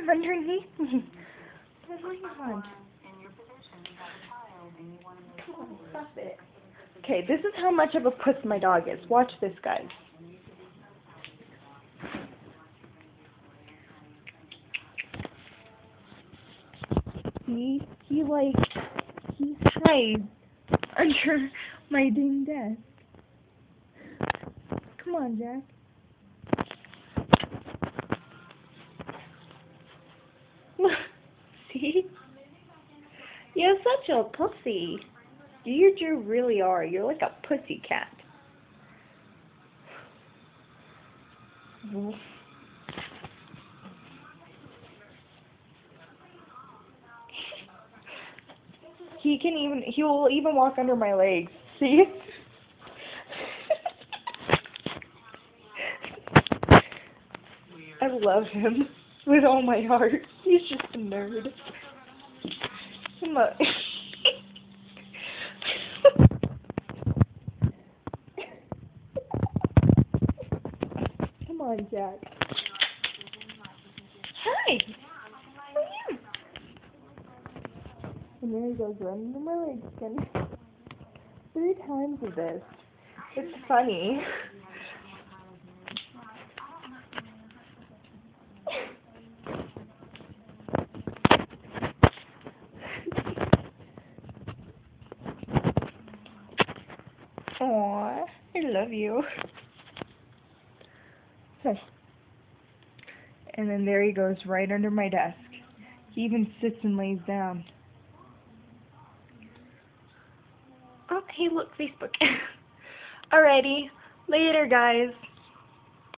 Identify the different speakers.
Speaker 1: from underneath me. Oh my god. Come on, stop it. Okay, this is how much of a puss my dog is. Watch this, guys. See? He hides under my dang desk. Come on, Jack. See? You're such a pussy. You really are. You're like a pussy cat. He will even walk under my legs. See? I love him with all my heart. He's just a nerd. Come on. Come on, Jack. Hi. Come here. And there he goes running into my legs again. 3 times of this. It's funny. Aww, I love you. And then there he goes, right under my desk. He even sits and lays down. Okay, look, Facebook. Alrighty, later, guys.